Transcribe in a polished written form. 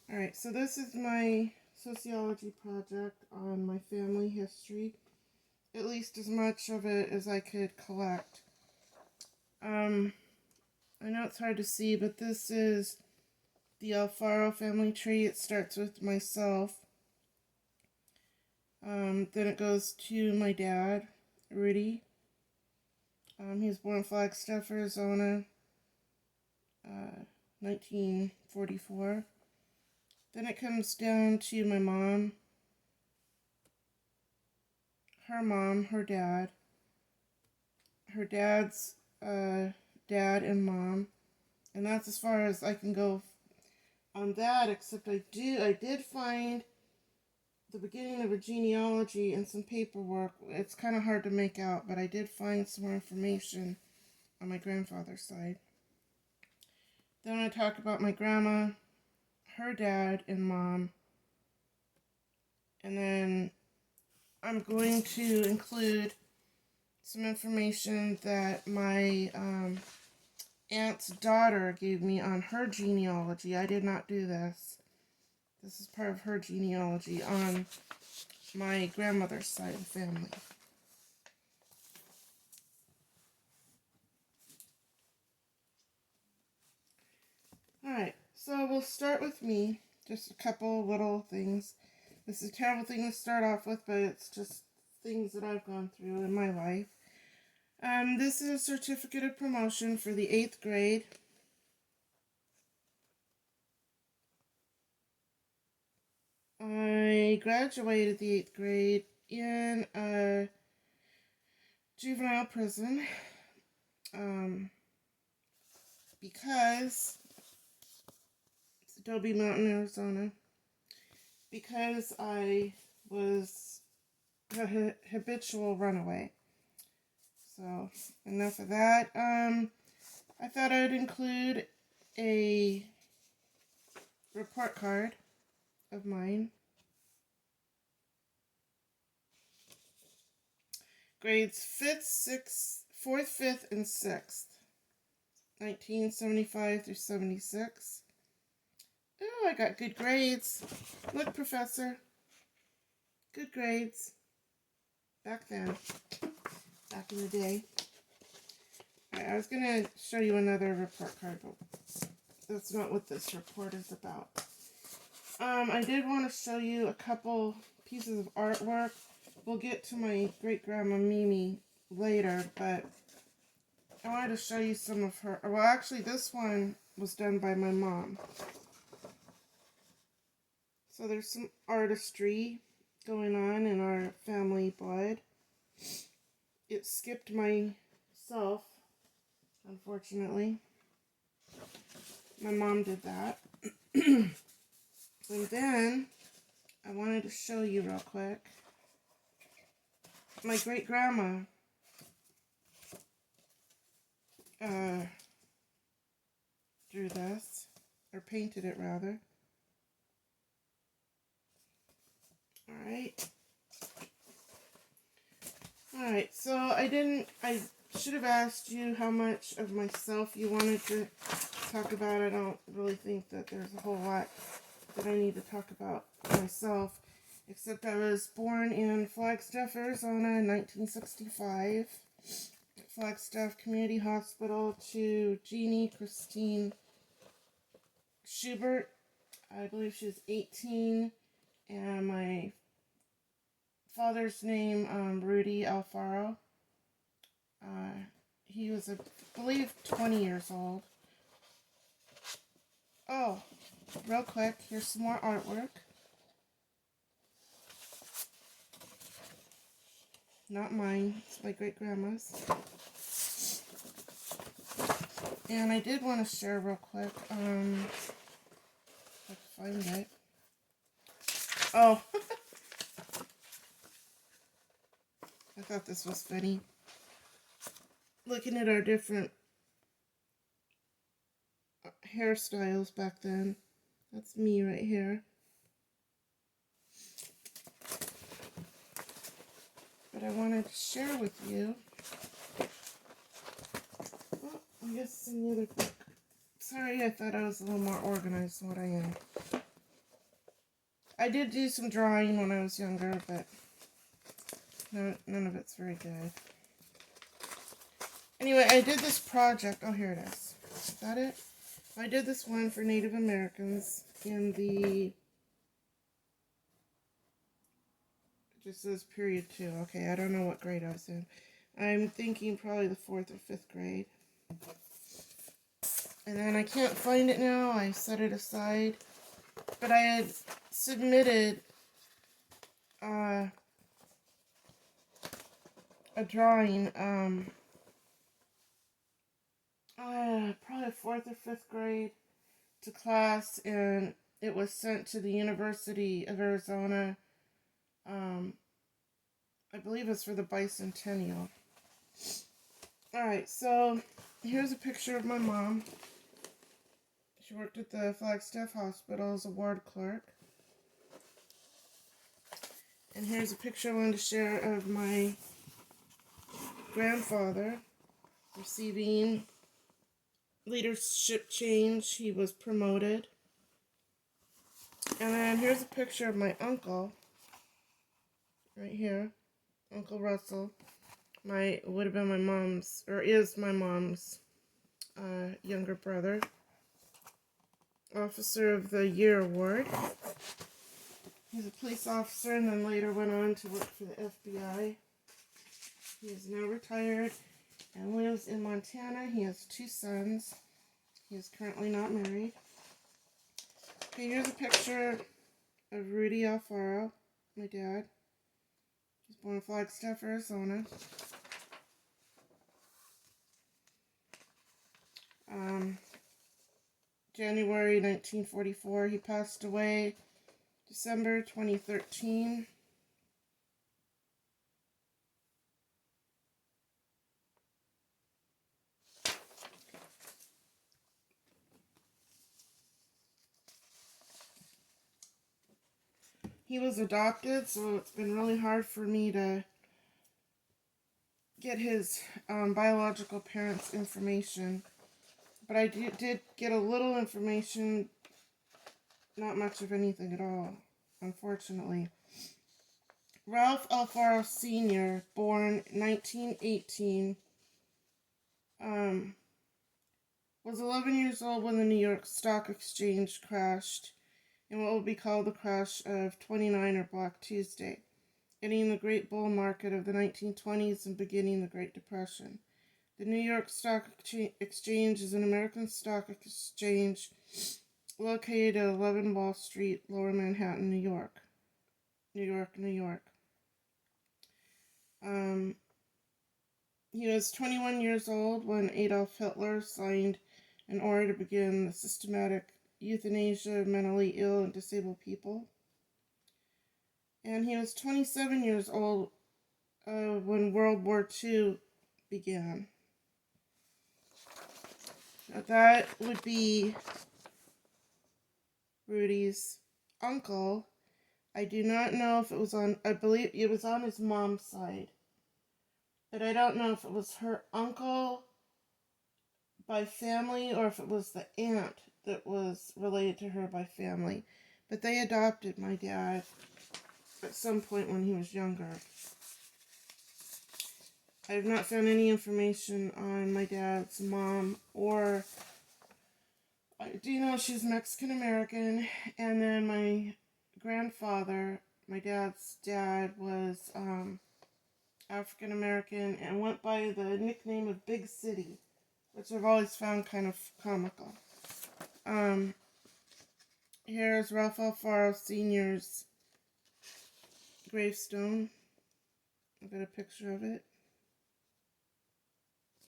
Alright, so this is my sociology project on my family history. At least as much of it as I could collect. I know it's hard to see, but this is the Alfaro family tree. It starts with myself. Then it goes to my dad, Rudy. He was born in Flagstaff, Arizona, 1944. Then it comes down to my mom, her dad, her dad's dad and mom, and that's as far as I can go on that, except I did find the beginning of a genealogy and some paperwork. It's kind of hard to make out, but I did find some more information on my grandfather's side. Then I talk about my grandma, her dad and mom, and then I'm going to include some information that my aunt's daughter gave me on her genealogy. I did not do this. This is part of her genealogy on my grandmother's side of the family. Alright, so we'll start with me. Just a couple little things. This is a terrible thing to start off with, but it's just things that I've gone through in my life. This is a certificate of promotion for the 8th grade. I graduated the 8th grade in a juvenile prison because it's Adobe Mountain, Arizona, because I was a habitual runaway. So, enough of that. I thought I'd include a report card of mine. Grades 4th, 5th, and 6th. 1975 through 76. Oh, I got good grades. Look, Professor. Good grades. Back then. Back in the day. Alright, I was going to show you another report card, but that's not what this report is about. I did want to show you a couple pieces of artwork. We'll get to my great-grandma Mimi later, but I wanted to show you some of her. Well, actually, this one was done by my mom. So there's some artistry going on in our family blood. It skipped myself, unfortunately. My mom did that. And then I wanted to show you real quick. My great-grandma drew this, or painted it rather. Alright, so I should have asked you how much of myself you wanted to talk about. I don't really think that there's a whole lot that I need to talk about myself, except I was born in Flagstaff, Arizona in 1965. Flagstaff Community Hospital to Jeannie Christine Schubert. I believe she was 18, and my father's name, Rudy Alfaro. He was, I believe, 20 years old. Oh, real quick, here's some more artwork. Not mine, it's my great-grandma's. And I did want to share real quick, if I can find it. Oh, I thought this was funny. Looking at our different hairstyles back then. That's me right here. But I wanted to share with you. Oh, I guess it's in the other book. Sorry, I thought I was a little more organized than what I am. I did do some drawing when I was younger, but none of it's very good. Anyway, I did this project. Oh, here it is. Is that it? I did this one for Native Americans in the... It just says period 2. Okay, I don't know what grade I was in. I'm thinking probably the 4th or 5th grade. And then I can't find it now. I set it aside. But I had submitted a drawing, probably 4th or 5th grade, to class, and it was sent to the University of Arizona. I believe it's for the bicentennial. Alright, so here's a picture of my mom. She worked at the Flagstaff Hospital as a ward clerk. And here's a picture I wanted to share of my grandfather receiving leadership change. He was promoted. And then here's a picture of my uncle, right here, Uncle Russell. Would have been my mom's, or is my mom's younger brother. Officer of the Year Award. He's a police officer and then later went on to work for the FBI. He is now retired and lives in Montana. He has 2 sons. He is currently not married. Okay, here's a picture of Rudy Alfaro, my dad. He was born in Flagstaff, Arizona. January 1944. He passed away December 2013. He was adopted, so it's been really hard for me to get his biological parents' information. But I did get a little information, not much of anything at all, unfortunately. Ralph Alfaro Sr., born 1918, was 11 years old when the New York Stock Exchange crashed in what will be called the crash of 29 or Black Tuesday, ending the great bull market of the 1920s and beginning the Great Depression. The New York Stock Exchange is an American stock exchange located at 11 Wall Street, Lower Manhattan, New York. New York. He was 21 years old when Adolf Hitler signed an order to begin the systematic euthanasia of mentally ill and disabled people. And he was 27 years old when World War II began. Now that would be Rudy's uncle. I do not know if it was I believe it was on his mom's side. But I don't know if it was her uncle by family or if it was the aunt that was related to her by family. But they adopted my dad at some point when he was younger. I have not found any information on my dad's mom, or I do know she's Mexican American, and then my grandfather, my dad's dad, was African American and went by the nickname of Big City, which I've always found kind of comical. Here's Ralph Alfaro Sr.'s gravestone. I've got a picture of it.